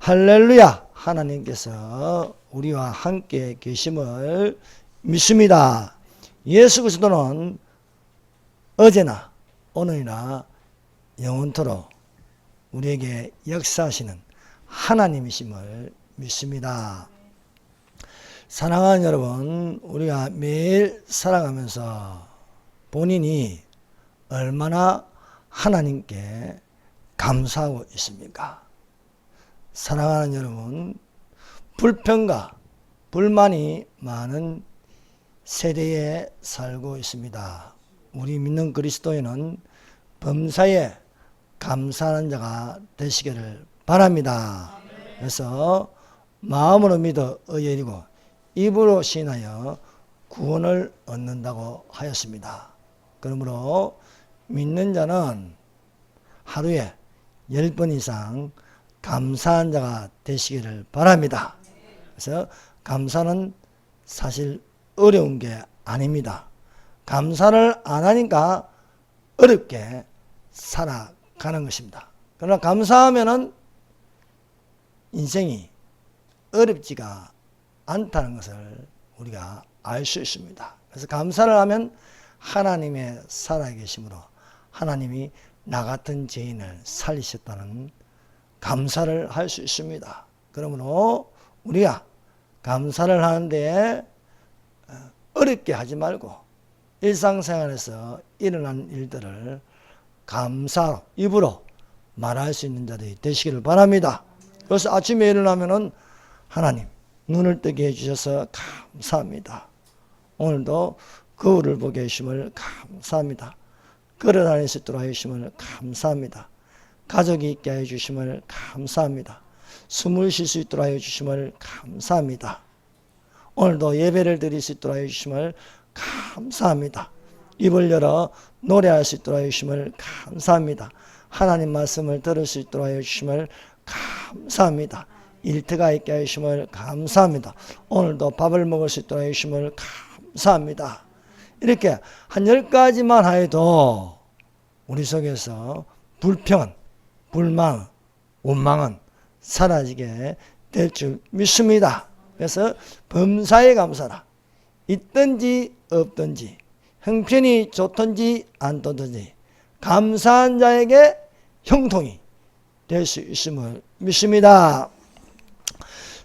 할렐루야! 하나님께서 우리와 함께 계심을 믿습니다. 예수 그리스도는 어제나 오늘이나 영원토록 우리에게 역사하시는 하나님이심을 믿습니다. 사랑하는 여러분, 우리가 매일 살아가면서 본인이 얼마나 하나님께 감사하고 있습니까? 사랑하는 여러분, 불평과 불만이 많은 세대에 살고 있습니다. 우리 믿는 그리스도인은 범사에 감사하는 자가 되시기를 바랍니다. 그래서 마음으로 믿어 의인이고 입으로 시인하여 구원을 얻는다고 하였습니다. 그러므로 믿는 자는 하루에 10번 이상 감사한 자가 되시기를 바랍니다. 그래서 감사는 사실 어려운 게 아닙니다. 감사를 안 하니까 어렵게 살아가는 것입니다. 그러나 감사하면은 인생이 어렵지가 않다는 것을 우리가 알 수 있습니다. 그래서 감사를 하면 하나님의 살아계심으로 하나님이 나 같은 죄인을 살리셨다는 감사를 할 수 있습니다. 그러므로 우리가 감사를 하는데 어렵게 하지 말고 일상생활에서 일어난 일들을 감사로 입으로 말할 수 있는 자들이 되시기를 바랍니다. 그래서 아침에 일어나면은 하나님 눈을 뜨게 해주셔서 감사합니다. 오늘도 거울을 보게 해주심을 감사합니다. 걸어다닐 수 있도록 해주심을 감사합니다. 가족이 있게 해주심을 감사합니다. 숨을 쉴 수 있도록 해주심을 감사합니다. 오늘도 예배를 드릴 수 있도록 해주심을 감사합니다. 입을 열어 노래할 수 있도록 해주심을 감사합니다. 하나님 말씀을 들을 수 있도록 해주심을 감사합니다. 일터가 있게 해주심을 감사합니다. 오늘도 밥을 먹을 수 있도록 해주심을 감사합니다. 이렇게 한 10가지만 해도 우리 속에서 불평은, 불만, 원망은 사라지게 될 줄 믿습니다. 그래서 범사에 감사라. 있든지 없든지 형편이 좋든지 안 좋든지 감사한 자에게 형통이 될 수 있음을 믿습니다.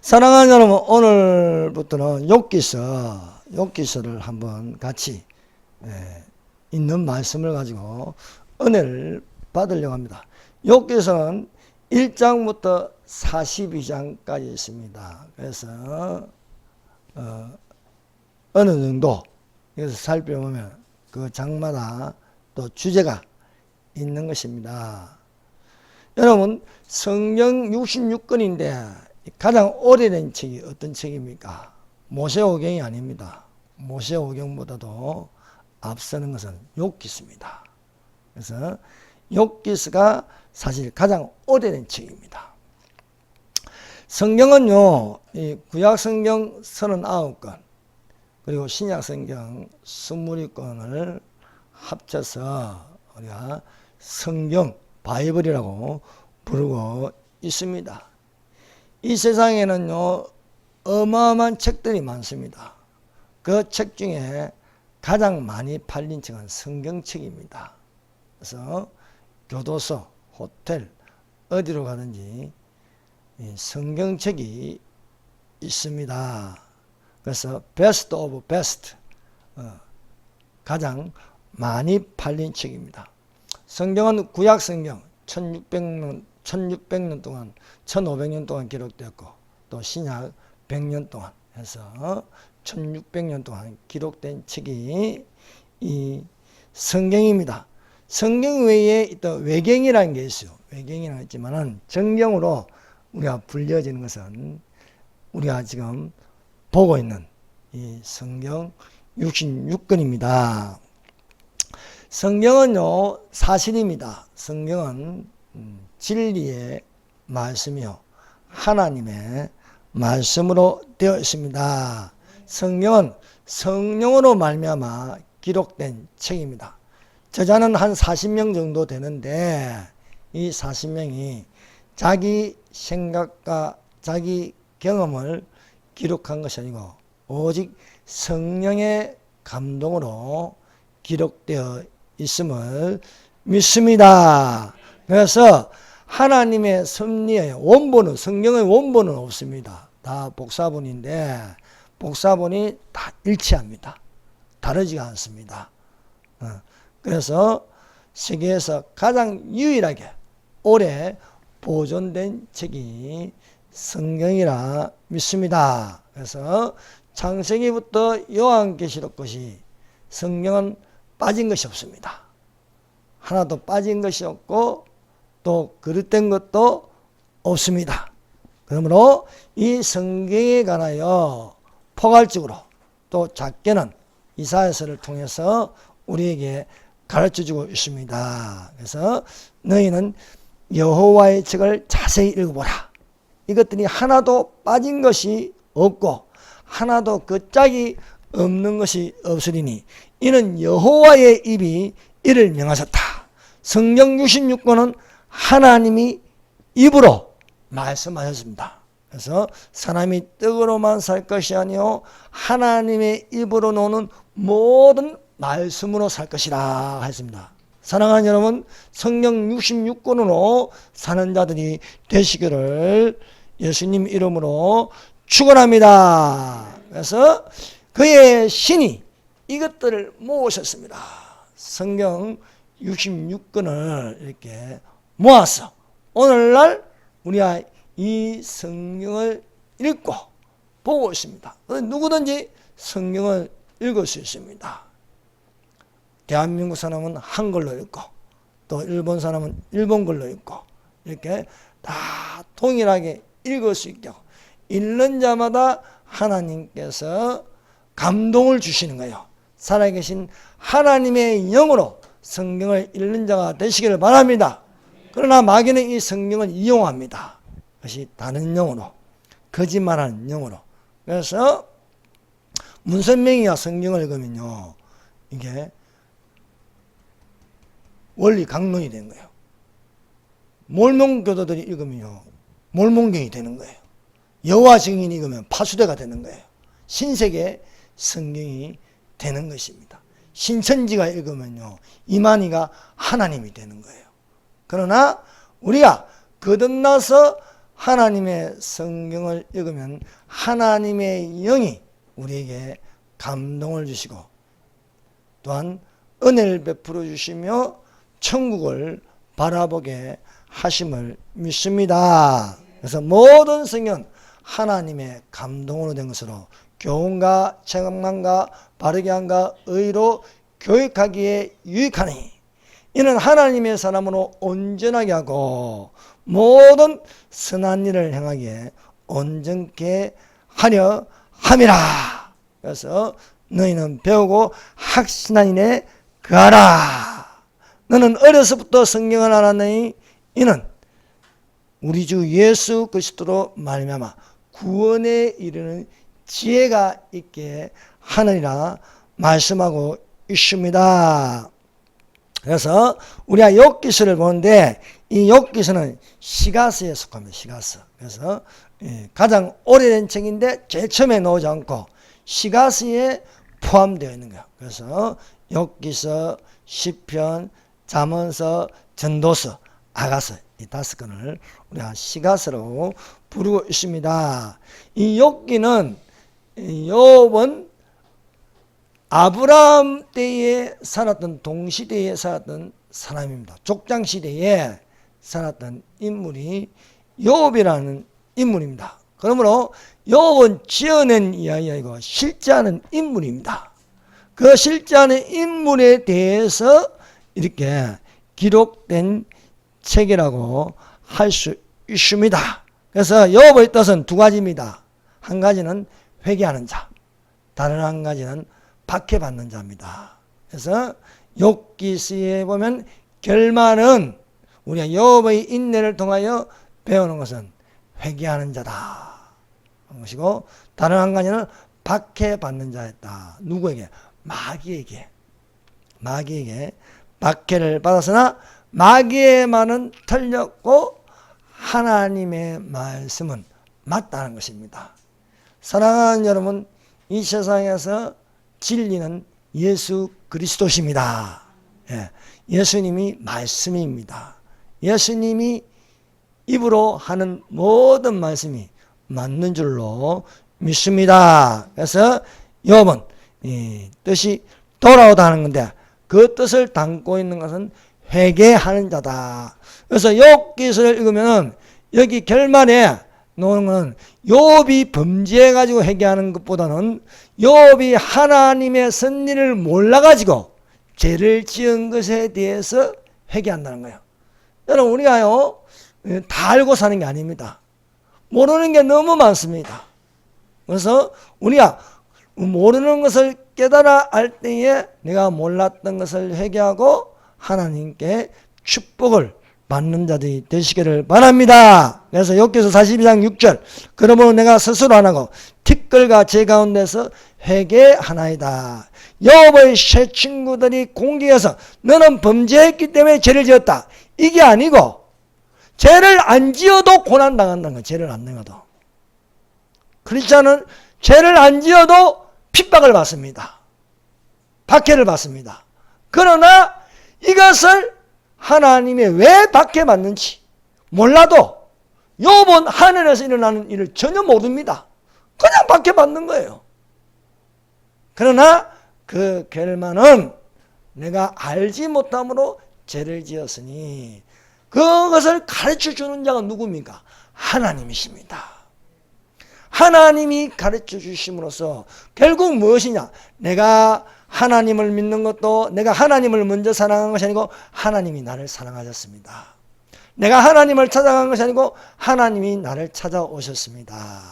사랑하는 여러분, 오늘부터는 욥기서를 한번 같이 있는 말씀을 가지고 은혜를 받으려고 합니다. 욥기서는 1장부터 42장까지 있습니다. 그래서 어느 정도 여기서 살펴보면 그 장마다 또 주제가 있는 것입니다. 여러분, 성경 66권인데 가장 오래된 책이 어떤 책입니까? 모세오경이 아닙니다. 모세오경보다도 앞서는 것은 욥기서입니다. 그래서 욥기서가 사실 가장 오래된 책입니다. 성경은요, 이 구약성경 39권 그리고 신약성경 22권을 합쳐서 우리가 성경 바이블이라고 부르고 있습니다. 이 세상에는요, 어마어마한 책들이 많습니다. 그 책 중에 가장 많이 팔린 책은 성경책입니다. 그래서 교도소, 호텔, 어디로 가든지 성경책이 있습니다. 그래서 베스트 오브 베스트, 가장 많이 팔린 책입니다. 성경은 구약성경 1600년 동안, 1500년 동안 기록되었고 또 신약 100년 동안 해서 1600년 동안 기록된 책이 이 성경입니다. 성경 외에 있던 외경이라는 게 있어요. 외경이라는 게 있지만은 정경으로 우리가 불려지는 것은 우리가 지금 보고 있는 이 성경 66권입니다. 성경은요, 사실입니다. 성경은 진리의 말씀이요, 하나님의 말씀으로 되어 있습니다. 성경은 성령으로 말미암아 기록된 책입니다. 저자는 한 40명 정도 되는데 이 40명이 자기 생각과 자기 경험을 기록한 것이 아니고 오직 성령의 감동으로 기록되어 있음을 믿습니다. 그래서 하나님의 섭리의 원본은, 성경의 원본은 없습니다. 다 복사본인데 복사본이 다 일치합니다. 다르지가 않습니다. 그래서 세계에서 가장 유일하게 오래 보존된 책이 성경이라 믿습니다. 그래서 창세기부터 요한계시록까지 성경은 빠진 것이 없습니다. 하나도 빠진 것이 없고 또 그릇된 것도 없습니다. 그러므로 이 성경에 관하여 포괄적으로 또 작게는 이사야서를 통해서 우리에게 가르쳐주고 있습니다. 그래서 너희는 여호와의 책을 자세히 읽어보라. 이것들이 하나도 빠진 것이 없고 하나도 그 짝이 없는 것이 없으리니 이는 여호와의 입이 이를 명하셨다. 성경 66권은 하나님이 입으로 말씀하셨습니다. 그래서 사람이 떡으로만 살 것이 아니요 하나님의 입으로 나오는 모든 말씀으로 살 것이라 했습니다. 사랑하는 여러분, 성경 66권으로 사는 자들이 되시기를 예수님 이름으로 축원합니다. 그래서 그의 신이 이것들을 모으셨습니다. 성경 66권을 이렇게 모아서 오늘날 우리가 이 성경을 읽고 보고 있습니다. 누구든지 성경을 읽을 수 있습니다. 대한민국 사람은 한글로 읽고 또 일본 사람은 일본글로 읽고 이렇게 다 동일하게 읽을 수 있게 하고 읽는 자마다 하나님께서 감동을 주시는 거예요. 살아계신 하나님의 영으로 성경을 읽는 자가 되시기를 바랍니다. 그러나 마귀는 이 성경을 이용합니다. 그것이 다른 영으로, 거짓말하는 영으로. 그래서 문선명이가 성경을 읽으면요, 이게 원리 강론이 되는 거예요. 몰몬교도들이 읽으면요, 몰몬경이 되는 거예요. 여호와 증인이 읽으면 파수대가 되는 거예요. 신세계 성경이 되는 것입니다. 신천지가 읽으면요, 이만희가 하나님이 되는 거예요. 그러나 우리가 거듭나서 하나님의 성경을 읽으면 하나님의 영이 우리에게 감동을 주시고 또한 은혜를 베풀어 주시며 천국을 바라보게 하심을 믿습니다. 그래서 모든 성경은 하나님의 감동으로 된 것으로 교훈과 책망과 바르게 함과 의로 교육하기에 유익하니 이는 하나님의 사람으로 온전하게 하고 모든 선한 일을 행하기에 온전케 하려 함이라. 그래서 너희는 배우고 확신한 일에 거하라. 너는 어려서부터 성경을 알았느니 이는 우리 주 예수 그리스도로 말미암아 구원에 이르는 지혜가 있게 하느니라 말씀하고 있습니다. 그래서 우리가 욥기서를 보는데 이 욥기서는 시가서에 속합니다. 시가서. 그래서 가장 오래된 책인데 제일 처음에 나오지 않고 시가서에 포함되어 있는 거예요. 그래서 욥기서, 시편, 잠언서, 전도서, 아가서 이 5권을 우리가 시가서로 부르고 있습니다. 이 욥기는 욥은 아브라함 때에 살았던 동시대에 살았던 사람입니다. 족장시대에 살았던 인물이 욥이라는 인물입니다. 그러므로 욥은 지어낸 이야기가 아니고 실제하는 인물입니다. 그 실제하는 인물에 대해서 이렇게 기록된 책이라고 할 수 있습니다. 그래서 욥의 뜻은 두 가지입니다. 한 가지는 회개하는 자, 다른 한 가지는 박해받는 자입니다. 그래서 욥기서에 보면 결말은 우리가 욥의 인내를 통하여 배우는 것은 회개하는 자다 하는 것이고 다른 한 가지는 박해받는 자였다. 누구에게? 마귀에게 박해를 받았으나 마귀의 말은 틀렸고 하나님의 말씀은 맞다는 것입니다. 사랑하는 여러분, 이 세상에서 진리는 예수 그리스도십니다. 예수님이 말씀입니다. 예수님이 입으로 하는 모든 말씀이 맞는 줄로 믿습니다. 그래서 욥은 이 뜻이 돌아오다 하는 건데 그 뜻을 담고 있는 것은 회개하는 자다. 그래서 욥기서를 읽으면 여기 결말에 놓은 것은 욥이 범죄해가지고 회개하는 것보다는 욥이 하나님의 섭리를 몰라가지고 죄를 지은 것에 대해서 회개한다는 거예요. 여러분, 우리가요 다 알고 사는 게 아닙니다. 모르는 게 너무 많습니다. 그래서 우리가 모르는 것을 깨달아 알 때에 내가 몰랐던 것을 회개하고 하나님께 축복을 받는 자들이 되시기를 바랍니다. 그래서 욥기서 42장 6절 그러므로 내가 스스로 안 하고 티끌과 제 가운데서 회개하나이다. 욥의 새 친구들이 공격해서 너는 범죄했기 때문에 죄를 지었다. 이게 아니고 죄를 안 지어도 고난당한다는 거예요. 죄를 안 내어도. 크리스찬은 죄를 안 지어도 핍박을 받습니다. 박해를 받습니다. 그러나 이것을 하나님이 왜 박해받는지 몰라도 욥은 하늘에서 일어나는 일을 전혀 모릅니다. 그냥 박해받는 거예요. 그러나 그 결말은 내가 알지 못함으로 죄를 지었으니 그것을 가르쳐주는 자가 누굽니까? 하나님이십니다. 하나님이 가르쳐 주심으로써 결국 무엇이냐? 내가 하나님을 믿는 것도 내가 하나님을 먼저 사랑한 것이 아니고 하나님이 나를 사랑하셨습니다. 내가 하나님을 찾아간 것이 아니고 하나님이 나를 찾아오셨습니다.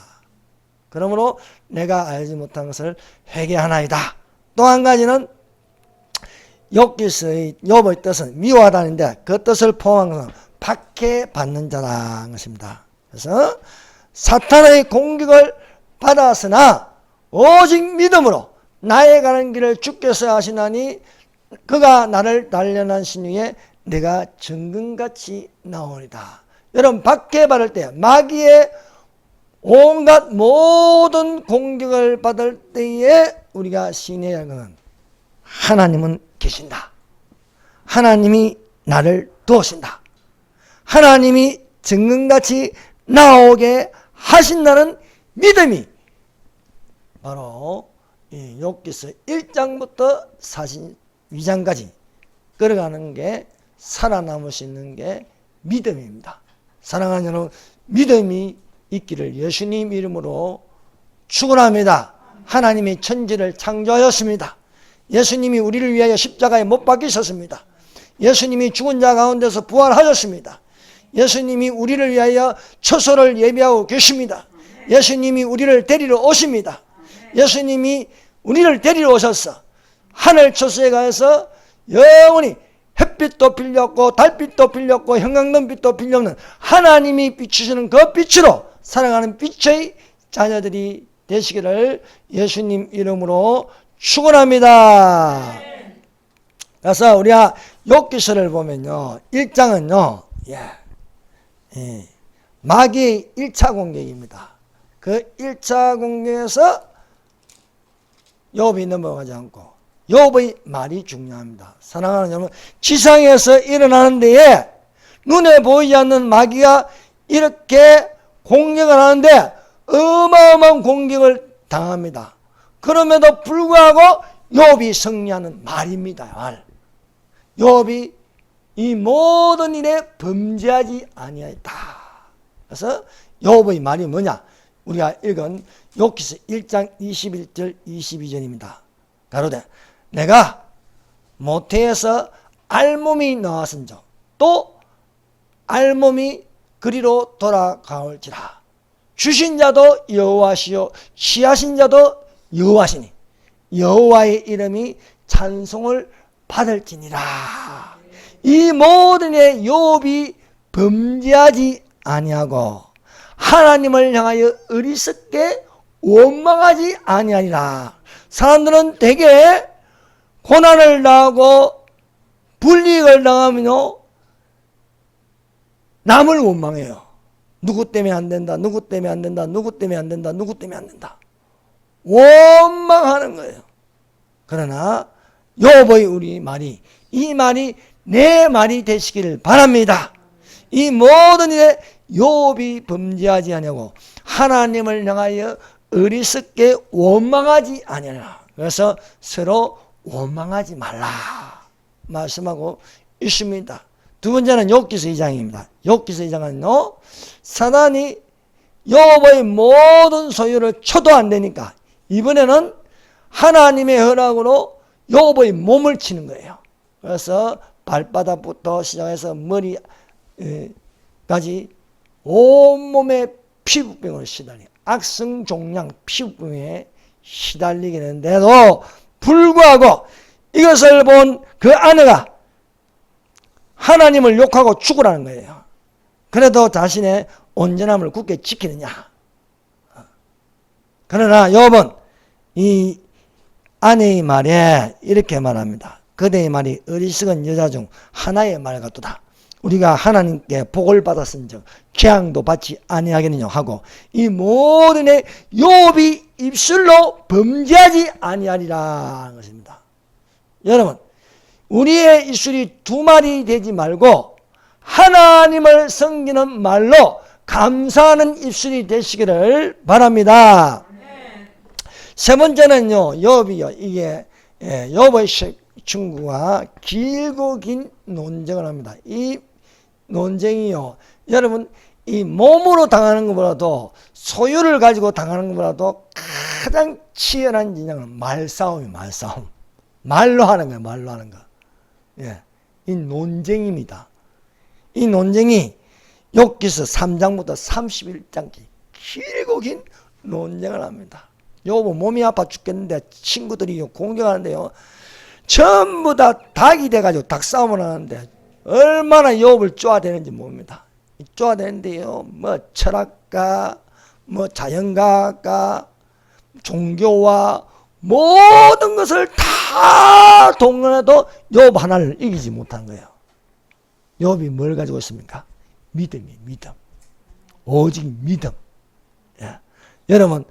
그러므로 내가 알지 못한 것을 회개하나이다. 또 한 가지는 욥의 뜻은 미워하다는데 그 뜻을 포함한 것은 박해받는 자라는 것입니다. 그래서 사탄의 공격을 받았으나 오직 믿음으로 나의 가는 길을 주께서 하시나니 그가 나를 단련하신 후에 내가 정금같이 나오리다. 여러분, 박해받을 때 마귀의 온갖 모든 공격을 받을 때에 우리가 신뢰해야 할 것은 하나님은 계신다. 하나님이 나를 도우신다. 하나님이 정금같이 나오게 하신다는 믿음이 바로 이 욥기서 1장부터 42장까지 끌어가는 게 살아남을 수 있는 게 믿음입니다. 사랑하는 여러분, 믿음이 있기를 예수님 이름으로 축원합니다. 하나님이 천지를 창조하셨습니다. 예수님이 우리를 위하여 십자가에 못 박히셨습니다. 예수님이 죽은 자 가운데서 부활하셨습니다. 예수님이 우리를 위하여 처소를 예비하고 계십니다. 예수님이 우리를 데리러 오십니다. 예수님이 우리를 데리러 오셔서 하늘 처소에 가서 영원히 햇빛도 빌렸고 달빛도 빌렸고 형광등빛도 빌렸는 하나님이 비추시는 그 빛으로 살아가는 빛의 자녀들이 되시기를 예수님 이름으로 축원합니다. 그래서 우리가 욥기서를 보면요, 1장은요 마귀의 1차 공격입니다. 그 1차 공격에서 욥이 넘어가지 않고 욥의 말이 중요합니다. 사랑하는 여러분, 지상에서 일어나는 데에 눈에 보이지 않는 마귀가 이렇게 공격을 하는데 어마어마한 공격을 당합니다. 그럼에도 불구하고 욥이 승리하는 말입니다. 말. 욥이 이 모든 일에 범죄하지 아니하였다. 그래서 욥의 말이 뭐냐? 우리가 읽은 욥기서 1장 21절 22절입니다. 가로되 내가 모태에서 알몸이 나왔은즉 또 알몸이 그리로 돌아가올지라. 주신 자도 여호와시요 취하신 자도 여호와시니 여호와의 이름이 찬송을 받을지니라. 이 모든 의 욥이 범죄하지 아니하고 하나님을 향하여 어리석게 원망하지 아니하니라. 사람들은 대개 고난을 당하고 불이익을 당하면요 남을 원망해요. 누구 때문에 안 된다, 누구 때문에 안 된다, 누구 때문에 안 된다, 누구 때문에 안 된다. 원망하는 거예요. 그러나 욥의 우리 말이, 이 말이 내 말이 되시기를 바랍니다. 이 모든 일에 욥이 범죄하지 아니하고 하나님을 향하여 어리석게 원망하지 아니하라. 그래서 서로 원망하지 말라 말씀하고 있습니다. 두 번째는 욥기서 2장입니다. 욥기서 2장은요, 사단이 욥의 모든 소유를 쳐도 안 되니까 이번에는 하나님의 허락으로 욥의 몸을 치는 거예요. 그래서 발바닥부터 시작해서 머리까지 온몸에 피부병으로 시달려 악성종양 피부병에 시달리게 되는데도 불구하고 이것을 본 그 아내가 하나님을 욕하고 죽으라는 거예요. 그래도 자신의 온전함을 굳게 지키느냐. 그러나 욥은 이 아내의 말에 이렇게 말합니다. 그대의 말이 어리석은 여자 중 하나의 말 같도다. 우리가 하나님께 복을 받았은즉 재앙도 받지 아니하겠느냐 하고 이 모든 의 욥이 입술로 범죄하지 아니하리라 하는 것입니다. 여러분, 우리의 입술이 두 말이 되지 말고 하나님을 섬기는 말로 감사하는 입술이 되시기를 바랍니다. 세 번째는요, 욥이요. 이게 욥의 친구가 길고 긴 논쟁을 합니다. 이 논쟁이요, 여러분, 이 몸으로 당하는 것보다도 소유를 가지고 당하는 것보다도 가장 치열한 진영은 말싸움이에요. 말싸움. 말로 하는 거예요. 말로 하는 거. 예, 이 논쟁입니다. 이 논쟁이 욥기서 3장부터 31장까지 길고 긴 논쟁을 합니다. 욥은 몸이 아파 죽겠는데 친구들이 공격하는데요, 전부 다 닭이 돼가지고 닭싸움을 하는데 얼마나 욥을 쪼아대는지 모릅니다. 쪼아대는데요, 뭐 철학가, 뭐 자연가가, 종교와 모든 것을 다 동원해도 욥 하나를 이기지 못한 거예요. 욥이 뭘 가지고 있습니까? 믿음이에요. 믿음. 오직 믿음. 예. 여러분,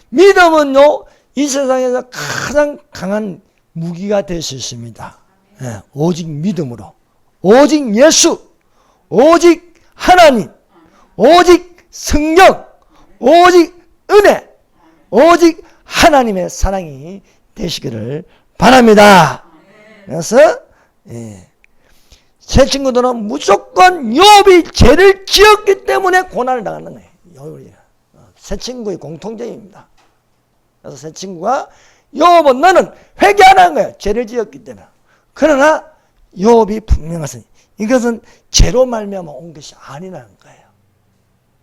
믿음은요, 이 세상에서 가장 강한 무기가 될 수 있습니다. 예. 오직 믿음으로, 오직 예수, 오직 하나님, 오직 성령, 오직 은혜, 오직 하나님의 사랑이 되시기를 바랍니다. 그래서 제 친구들은 무조건 욥이 죄를 지었기 때문에 고난을 당하는 거예요. 새 친구의 공통점입니다. 그래서 새 친구가 욥은 너는 회개 안 한 거예요. 죄를 지었기 때문에. 그러나 욥이 분명하시니 이것은 죄로 말미암아 온 것이 아니라는 거예요.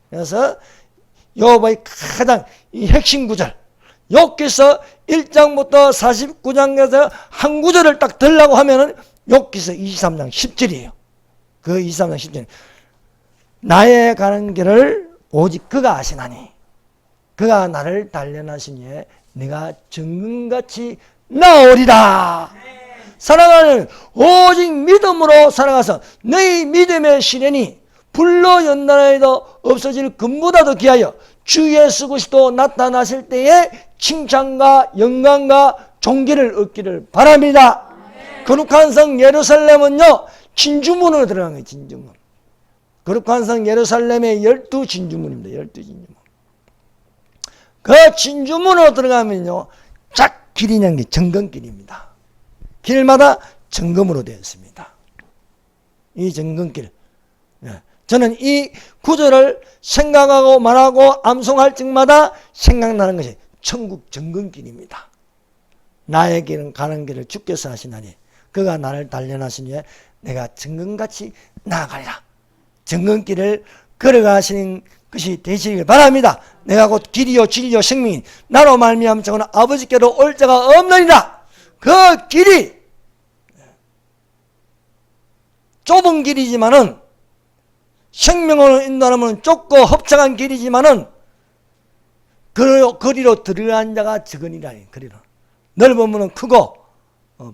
그래서 욥의 가장 이 핵심 구절, 욥기서 1장부터 49장에서 한 구절을 딱 들라고 하면은 욥기서 23장 10절이에요. 그 23장 10절. 나의 가는 길을 오직 그가 아시나니 그가 나를 단련하시니 내가 정금같이 나오리라. 사랑하는, 오직 믿음으로 살아가서 너희 믿음의 시련이 불로 연단하여도 없어질 금보다도 귀하여 주 예수 그리스도 나타나실 때에 칭찬과 영광과 존귀를 얻기를 바랍니다. 거룩한 성 예루살렘은요, 진주문으로 들어간 거예요. 진주문. 거룩한 성 예루살렘의 12진주문입니다. 12진주문. 그 진주문으로 들어가면요, 쫙 길이 있는 게 정금길입니다. 길마다 정금으로 되어 있습니다. 이 정금길. 저는 이 구절을 생각하고 말하고 암송할 적마다 생각나는 것이 천국 정금길입니다. 나의 길은 가는 길을 주께서 하시나니 그가 나를 단련하시니 내가 정금같이 나아가리라. 정금길을 걸어가시는 것이 되시길 바랍니다. 내가 곧 길이요 진리요 생명이 나로 말미암아 저는 아버지께로 올 자가 없느니라. 그 길이 좁은 길이지만은 생명으로 인도하면 좁고 흡착한 길이지만은 그 거리로 들어간 자가 적으니라니. 거리로 넓으면 크고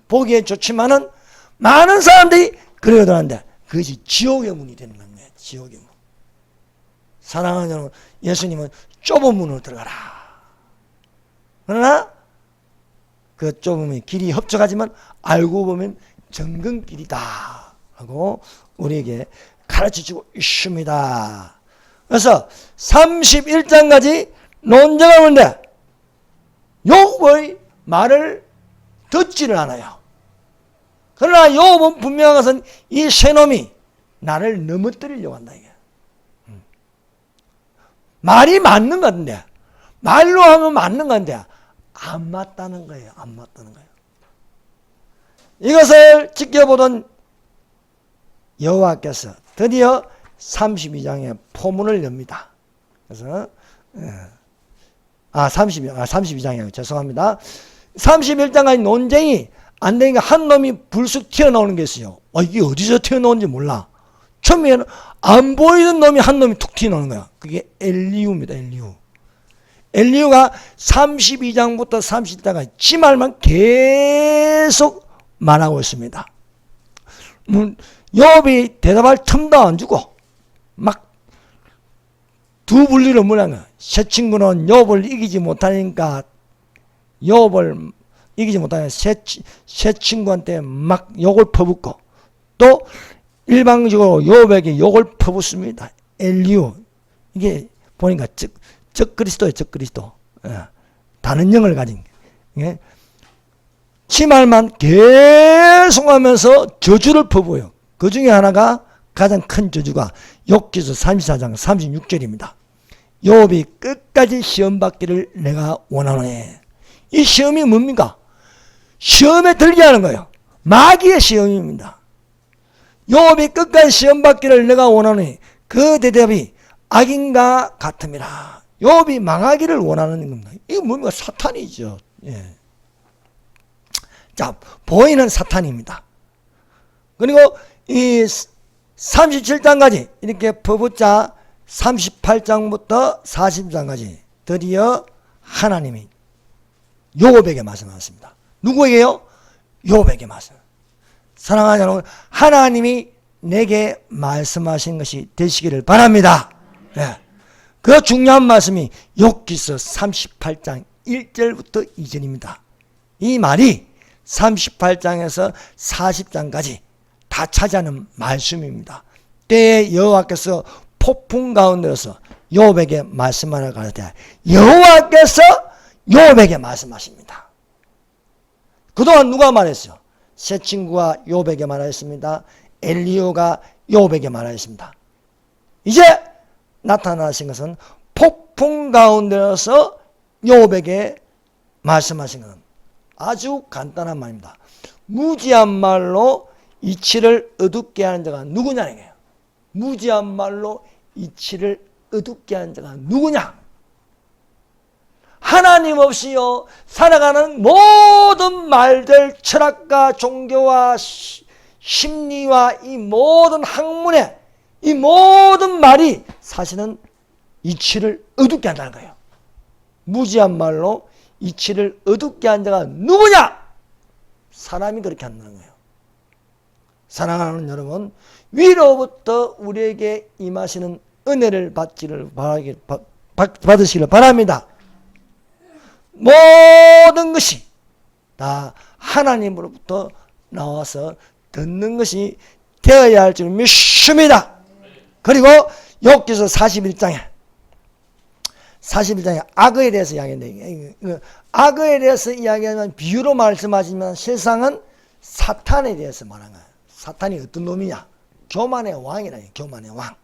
보기에 좋지만은 많은 사람들이 거리로 들어간다. 그것이 지옥의 문이 되는 겁니다. 지옥의 문. 사랑하는 여러분, 예수님은 좁은 문으로 들어가라. 그러나 그 좁음이 길이 흡족하지만 알고 보면 정근길이다 하고 우리에게 가르쳐주고 있습니다. 그래서 31장까지 논쟁을 하는데 욥의 말을 듣지를 않아요. 그러나 욥은 분명한 것은 이 새놈이 나를 넘어뜨리려고 한다 이게. 말이 맞는 건데, 말로 하면 맞는 건데 안 맞다는 거예요. 안 맞다는 거예요. 이것을 지켜보던 여호와께서 드디어 32장에 포문을 엽니다. 그래서 32장이에요. 죄송합니다. 31장까지 논쟁이 안 되니까 한 놈이 불쑥 튀어나오는 게 있어요. 이게 어디서 튀어나오는지 몰라. 처음에는 안 보이던 놈이 한 놈이 툭 튀어나오는 거야. 그게 엘리후입니다. 엘리후가 32장부터 30장까지 지 말만 계속 말하고 있습니다. 욥이 대답할 틈도 안 주고 막 두 분리로 물은 거야. 새 친구는 욥을 이기지 못하니까 욥을 이기지 못하니까 새 친구한테 막 욕을 퍼붓고 또 일방적으로 욥에게 욕을 퍼붓습니다. 엘리후 이게 보니까 적그리스도예요. 적그리스도. 다른 영을 가진 지 말만 계속하면서 저주를 퍼부어요. 그 중에 하나가 가장 큰 저주가 욥기서 34장 36절입니다. 욥이 끝까지 시험 받기를 내가 원하노니. 이 시험이 뭡니까? 시험에 들게 하는 거예요. 마귀의 시험입니다. 욥이 끝까지 시험 받기를 내가 원하노니 그 대답이 악인과 같음이라. 욥이 망하기를 원하는 겁니다. 이거 뭡니까? 사탄이죠. 예. 자, 보이는 사탄입니다. 그리고 이 37장까지 이렇게 퍼붓자 38장부터 40장까지 드디어 하나님이 욥에게 말씀하셨습니다. 누구에게요? 욥에게 말씀. 사랑하는 여러분, 하나님이 내게 말씀하신 것이 되시기를 바랍니다. 네. 그 중요한 말씀이 욥기서 38장 1절부터 2절입니다. 이 말이 38장에서 40장까지 다 차지하는 말씀입니다. 때에 여호와께서 폭풍 가운데서 욥에게 말씀하러 갈 때 여호와께서 욥에게 말씀하십니다. 그동안 누가 말했어요? 새 친구가 욥에게 말하였습니다. 엘리후가 욥에게 말하였습니다. 이제 나타나신 것은 폭풍 가운데서 욥에게 말씀하신 것은 아주 간단한 말입니다. 무지한 말로 이치를 어둡게 하는 자가 누구냐 이게요. 무지한 말로 이치를 어둡게 하는 자가 누구냐? 하나님 없이요 살아가는 모든 말들, 철학과 종교와 심리와 이 모든 학문의 이 모든 말이 사실은 이치를 어둡게 한다는 거예요. 무지한 말로 이치를 어둡게 한 자가 누구냐? 사람이 그렇게 한다는 거예요. 사랑하는 여러분, 위로부터 우리에게 임하시는 은혜를 받으시기를 바랍니다. 모든 것이 다 하나님으로부터 나와서 듣는 것이 되어야 할 줄 믿습니다. 그리고 욥기서 41장에 악에 대해서 이야기하는데, 악에 대해서 이야기하면 비유로 말씀하시면 세상은 사탄에 대해서 말하는 거예요. 사탄이 어떤 놈이냐? 교만의 왕이라요. 교만의 왕.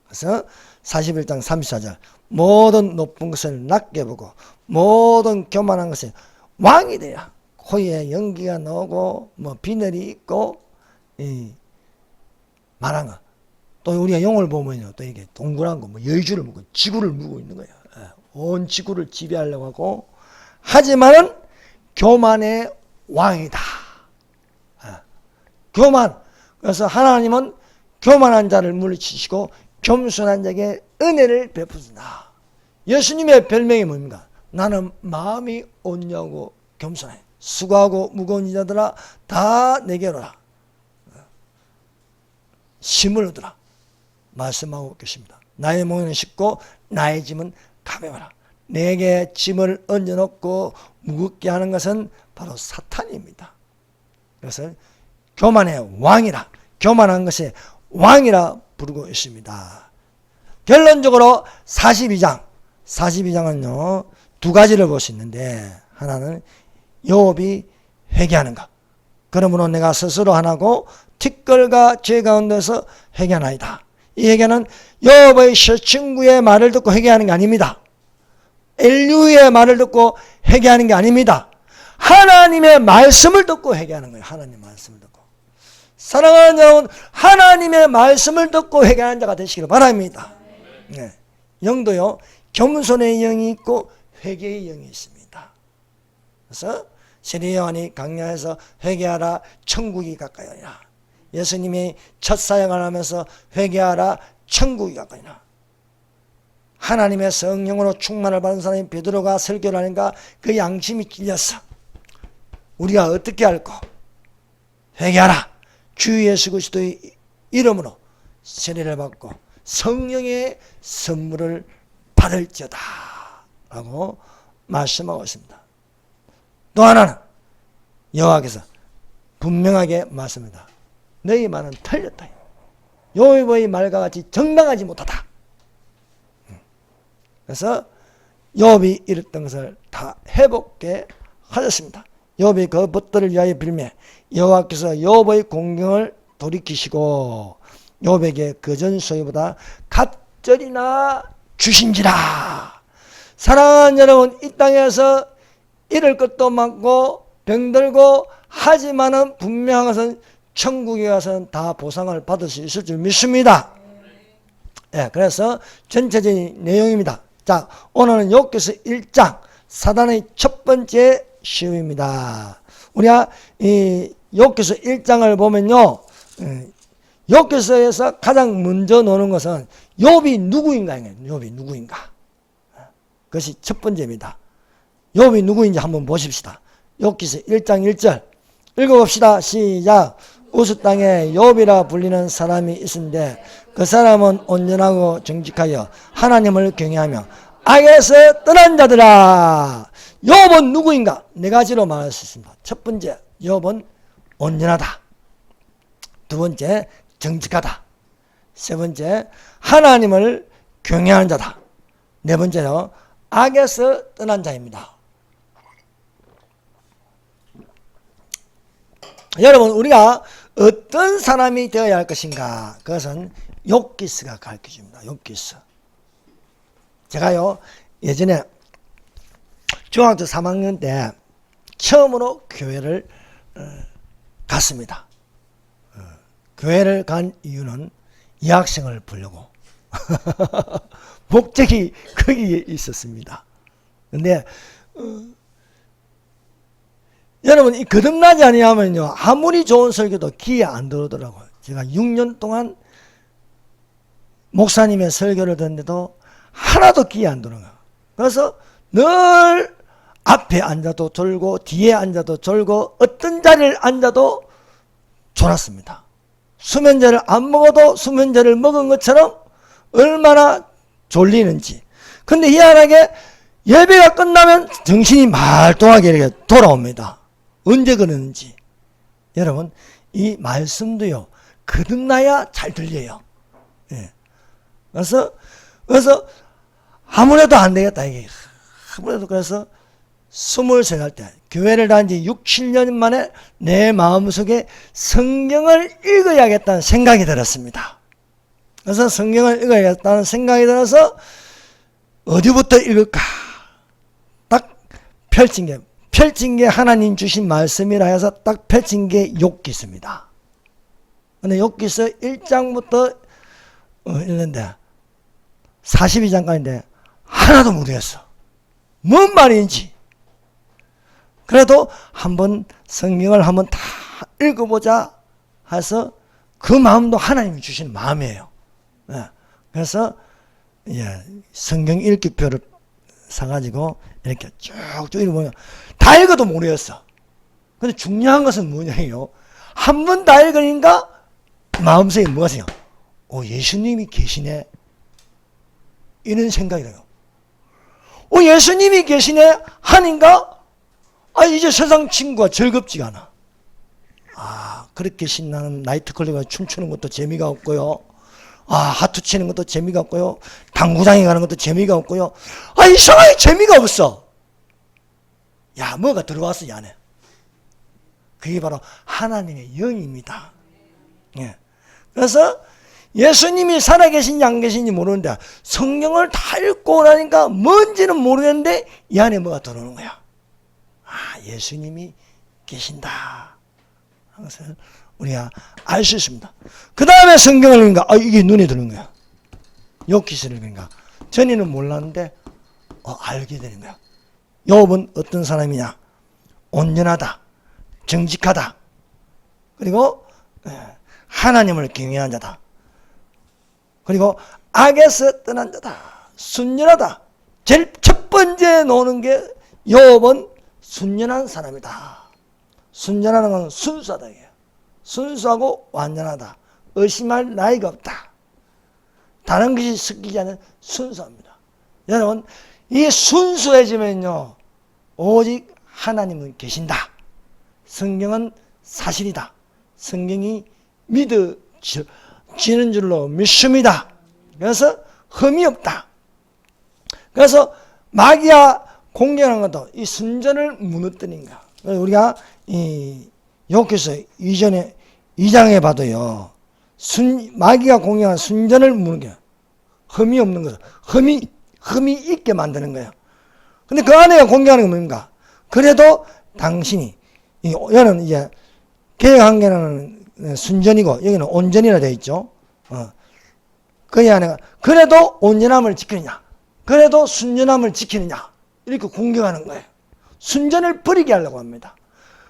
그래서 41장 34절 모든 높은 것을 낮게 보고 모든 교만한 것을 왕이 돼야 코에 연기가 나오고 비늘이 있고 말한 거. 또 우리가 용을 보면요, 또 이게 동그란 거, 여의주를 물고 지구를 물고 있는 거예요. 온 지구를 지배하려고 하고, 하지만은 교만의 왕이다. 교만. 그래서 하나님은 교만한 자를 물리치시고 겸손한 자에게 은혜를 베푸신다. 예수님의 별명이 뭡니까? 나는 마음이 온유하고 겸손해. 수고하고 무거운 자들아 다 내게로 오라. 힘을 얻으라. 말씀하고 계십니다. 나의 몽에는 쉽고 나의 짐은 가벼워라. 내게 짐을 얹어놓고 무겁게 하는 것은 바로 사탄입니다. 그래서 교만의 왕이라, 교만한 것의 왕이라 부르고 있습니다. 결론적으로 42장은요 두 가지를 볼 수 있는데, 하나는 욥이 회개하는 것. 그러므로 내가 스스로 하나고 티끌과 죄 가운데서 회개하나이다. 이 회개는 욥의 친구의 말을 듣고 회개하는 게 아닙니다. 엘리후의 말을 듣고 회개하는 게 아닙니다. 하나님의 말씀을 듣고 회개하는 거예요. 하나님의 말씀을 듣고. 사랑하는 여러분, 하나님의 말씀을 듣고 회개하는 자가 되시기를 바랍니다. 네. 영도요, 겸손의 영이 있고 회개의 영이 있습니다. 그래서 세례 요한이 강야에서 회개하라, 천국이 가까이라. 예수님이 첫 사역을 하면서 회개하라, 천국이 가까이라. 하나님의 성령으로 충만을 받은 사람이 베드로가 설교를 하니까 그 양심이 찔렸어. 우리가 어떻게 할꼬? 회개하라, 주 예수 그리스도의 이름으로 세례를 받고 성령의 선물을 받을지어다 라고 말씀하고 있습니다. 또 하나는 여호와께서 분명하게 말씀합니다. 너희 말은 틀렸다. 욥의 말과 같이 정당하지 못하다. 그래서 욥이 이랬던 것을 다 회복해 하셨습니다. 욥이 그 벗들을 위하여 빌매 여호와께서 욥의 공경을 돌이키시고 욥에게 그전 소유보다 갑절이나 주신지라. 사랑하는 여러분, 이 땅에서 잃을 것도 많고 병들고 하지만은 분명한 것은 천국에 가서는 다 보상을 받을 수 있을 줄 믿습니다. 예, 그래서 전체적인 내용입니다. 자, 오늘은 욥기서 1장 사단의 첫 번째 시험입니다. 우리가 이 욥기서 1장을 보면요, 욥기서에서 가장 먼저 노는 것은 욥이 누구인가, 욥이 누구인가. 그것이 첫 번째입니다. 욥이 누구인지 한번 보십시다. 욥기서 1장 1절 읽어봅시다. 시작. 우스 땅에 욥이라 불리는 사람이 있은데 그 사람은 온전하고 정직하여 하나님을 경외하며 악에서 떠난 자들아. 욥은 누구인가? 네 가지로 말할 수 있습니다. 첫 번째, 욥은 온전하다. 두 번째, 정직하다. 세 번째, 하나님을 경외하는 자다. 네 번째로 악에서 떠난 자입니다. 여러분, 우리가 어떤 사람이 되어야 할 것인가? 그것은 욥기서가 가르쳐줍니다. 욥기서. 제가요, 예전에 중학교 3학년 때 처음으로 교회를 갔습니다. 교회를 간 이유는 여학생을 보려고. 목적이 거기에 있었습니다. 근데 여러분, 이 거듭나지 아니하면요, 아무리 좋은 설교도 귀에 안 들어오더라고요. 제가 6년 동안 목사님의 설교를 듣는데도 하나도 귀에 안 들어가요. 그래서 늘 앞에 앉아도 졸고 뒤에 앉아도 졸고 어떤 자리를 앉아도 졸았습니다. 수면제를 안 먹어도 수면제를 먹은 것처럼 얼마나 졸리는지. 근데 희한하게 예배가 끝나면 정신이 말똥하게 이렇게 돌아옵니다. 언제 그러는지. 여러분, 이 말씀도요, 거듭나야 잘 들려요. 예. 그래서 아무래도 안 되겠다, 이게. 아무래도 그래서 23살 때, 교회를 다닌 지 6, 7년 만에 내 마음속에 성경을 읽어야겠다는 생각이 들었습니다. 그래서 성경을 읽어야겠다는 생각이 들어서 어디부터 읽을까? 딱 펼친 게 하나님 주신 말씀이라 해서 딱 펼친 게 욥기서입니다. 근데 욥기서 1장부터 읽는데 42장까지인데 하나도 모르겠어. 뭔 말인지. 그래도 한번 성경을 한번 다 읽어보자 해서 그 마음도 하나님이 주신 마음이에요. 그래서 성경 읽기표를 사가지고 이렇게 쭉쭉 읽어보면 다 읽어도 모르겠어. 근데 중요한 것은 뭐냐요? 한 번 다 읽으니까 마음속에 뭐가 생겨? 예수님이 계시네. 이런 생각이 들어요. 예수님이 계시네 하니까 이제 세상 친구가 즐겁지가 않아. 그렇게 신나는 나이트클럽에 춤추는 것도 재미가 없고요. 하트 치는 것도 재미가 없고요. 당구장에 가는 것도 재미가 없고요. 이상하게 재미가 없어. 뭐가 들어왔어 이 안에. 그게 바로 하나님의 영입니다. 예. 그래서 예수님이 살아계신지 안 계신지 모르는데 성경을 다 읽고 나니까 뭔지는 모르겠는데 이 안에 뭐가 들어오는 거야. 예수님이 계신다. 그래서 우리가 알 수 있습니다. 그 다음에 성경을 읽으니까 이게 눈에 드는 거야. 욥기서를 읽으니까 전에는 몰랐는데 알게 되는 거야. 욥은 어떤 사람이냐? 온전하다, 정직하다, 그리고 하나님을 경외한 자다, 그리고 악에서 떠난 자다, 순전하다. 제일 첫 번째 노는 게 욥은 순전한 사람이다. 순전하는 건 순수하다. 순수하고 완전하다. 의심할 나위가 없다. 다른 것이 섞이지 않는 순수합니다. 여러분, 이 순수해지면요, 오직 하나님은 계신다. 성경은 사실이다. 성경이 믿어지는 줄로 믿습니다. 그래서 흠이 없다. 그래서 마귀가 공격하는 것도 이 순전을 무너뜨린 거야. 우리가 이 욥기서 이전에 2장에 봐도요, 마귀가 공격한 순전을 무너뜨려. 흠이 없는 거죠. 흠이 있게 만드는 거예요. 근데 그 안에 공격하는 게 뭡니까? 그래도 당신이, 여기는 이제 개혁한계는 순전이고 여기는 온전이라 되어 있죠. 그 안에 그래도 온전함을 지키느냐, 그래도 순전함을 지키느냐, 이렇게 공격하는 거예요. 순전을 버리게 하려고 합니다.